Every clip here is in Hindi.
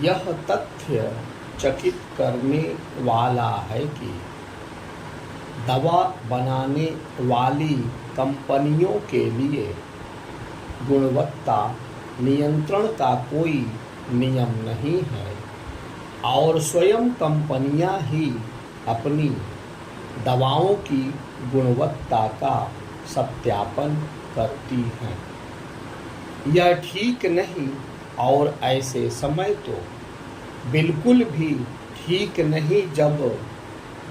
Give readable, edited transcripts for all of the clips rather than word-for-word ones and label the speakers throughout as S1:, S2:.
S1: यह तथ्य चकित करने वाला है कि दवा बनाने वाली कंपनियों के लिए गुणवत्ता नियंत्रण का कोई नियम नहीं है और स्वयं कंपनियां ही अपनी दवाओं की गुणवत्ता का सत्यापन करती हैं। यह ठीक नहीं और ऐसे समय तो बिल्कुल भी ठीक नहीं जब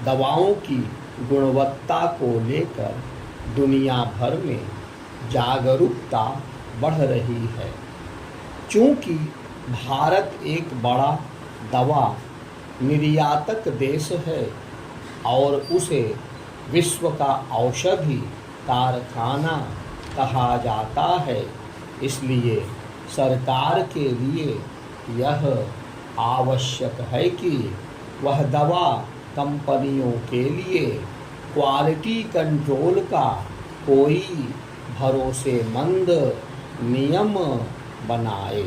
S1: दवाओं की गुणवत्ता को लेकर दुनिया भर में जागरूकता बढ़ रही है। चूँकि भारत एक बड़ा दवा निर्यातक देश है और उसे विश्व का औषधि कारखाना कहा जाता है, इसलिए सरकार के लिए यह आवश्यक है कि वह दवा कंपनियों के लिए क्वालिटी कंट्रोल का कोई भरोसेमंद नियम बनाए।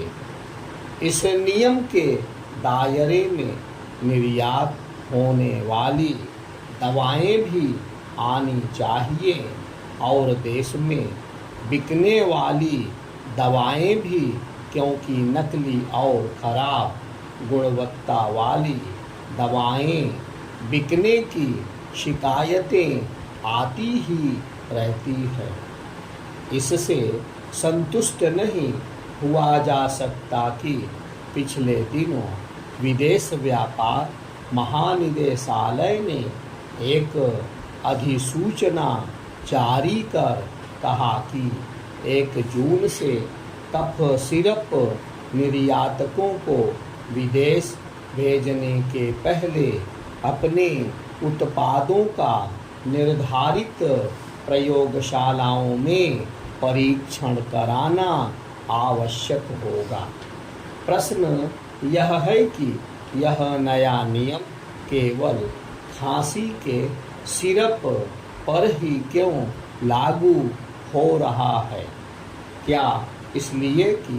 S1: इस नियम के दायरे में निर्यात होने वाली दवाएं भी आनी चाहिए और देश में बिकने वाली दवाएं भी, क्योंकि नकली और खराब गुणवत्ता वाली दवाएं बिकने की शिकायतें आती ही रहती है। इससे संतुष्ट नहीं हुआ जा सकता कि पिछले दिनों विदेश व्यापार महानिदेशालय ने एक अधिसूचना जारी कर कहा कि 1 जून से कफ सिरप निर्यातकों को विदेश भेजने के पहले अपने उत्पादों का निर्धारित प्रयोगशालाओं में परीक्षण कराना आवश्यक होगा। प्रश्न यह है कि यह नया नियम केवल खांसी के सिरप पर ही क्यों लागू हो रहा है? क्या इसलिए कि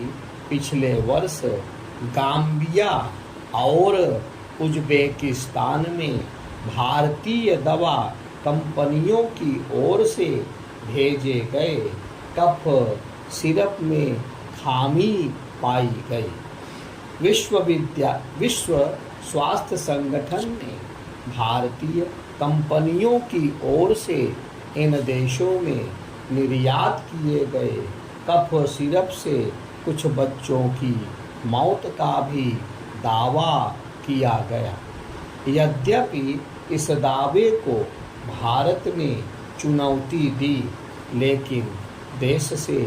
S1: पिछले वर्ष गाम्बिया और उज़्बेकिस्तान में भारतीय दवा कंपनियों की ओर से भेजे गए कफ सिरप में खामी पाई गई? विश्व स्वास्थ्य संगठन ने भारतीय कंपनियों की ओर से इन देशों में निर्यात किए गए कफ सिरप से कुछ बच्चों की मौत का भी दावा किया गया। यद्यपि इस दावे को भारत ने चुनौती दी, लेकिन देश से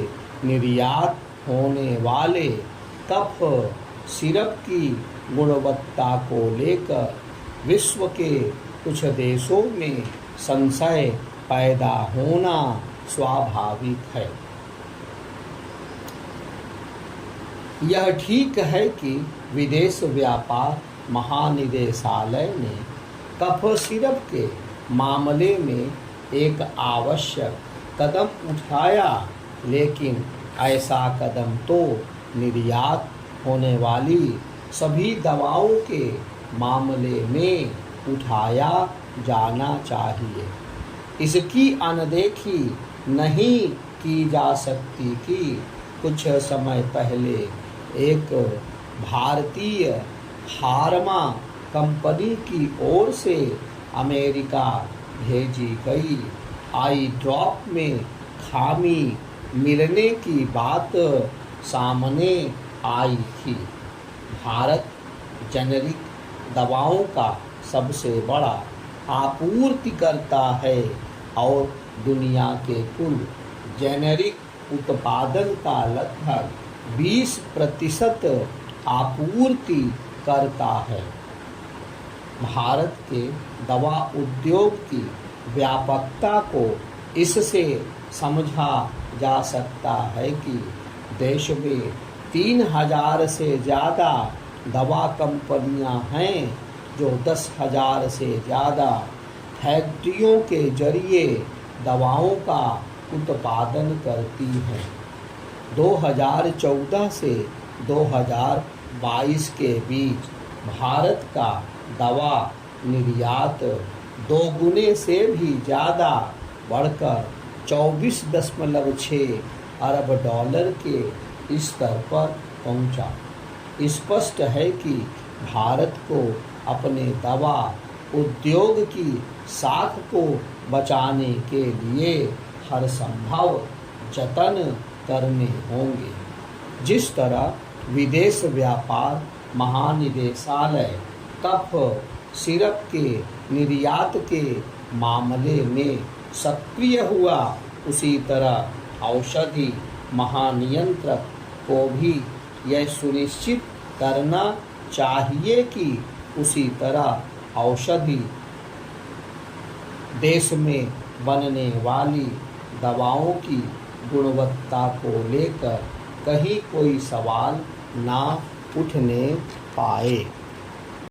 S1: निर्यात होने वाले कफ सिरप की गुणवत्ता को लेकर विश्व के कुछ देशों में संशय पैदा होना स्वाभाविक है। यह ठीक है कि विदेश व्यापार महानिदेशालय ने कफ सिरप के मामले में एक आवश्यक कदम उठाया, लेकिन ऐसा कदम तो निर्यात होने वाली सभी दवाओं के मामले में उठाया जाना चाहिए। इसकी अनदेखी नहीं की जा सकती कि कुछ समय पहले एक भारतीय फार्मा कंपनी की ओर से अमेरिका भेजी गई आई ड्रॉप में खामी मिलने की बात सामने आई थी। भारत जेनेरिक दवाओं का सबसे बड़ा आपूर्तिकर्ता है और दुनिया के कुल जेनेरिक उत्पादन का लगभग 20% आपूर्ति करता है। भारत के दवा उद्योग की व्यापकता को इससे समझा जा सकता है कि देश में 3000 से ज़्यादा दवा कंपनियां हैं जो 10,000 से ज़्यादा फैक्ट्रियों के जरिए दवाओं का उत्पादन करती हैं। 2014 से 2022 के बीच भारत का दवा निर्यात 2 गुने से भी ज़्यादा बढ़कर 24.6 अरब डॉलर के स्तर पर पहुंचा। स्पष्ट है कि भारत को अपने दवा उद्योग की साख को बचाने के लिए हर संभव जतन करने होंगे। जिस तरह विदेश व्यापार महानिदेशालय कफ सिरप के निर्यात के मामले में सक्रिय हुआ, उसी तरह औषधि महानियंत्रक को भी यह सुनिश्चित करना चाहिए कि उसी तरह औषधि देश में बनने वाली दवाओं की गुणवत्ता को लेकर कहीं कोई सवाल ना उठने पाए।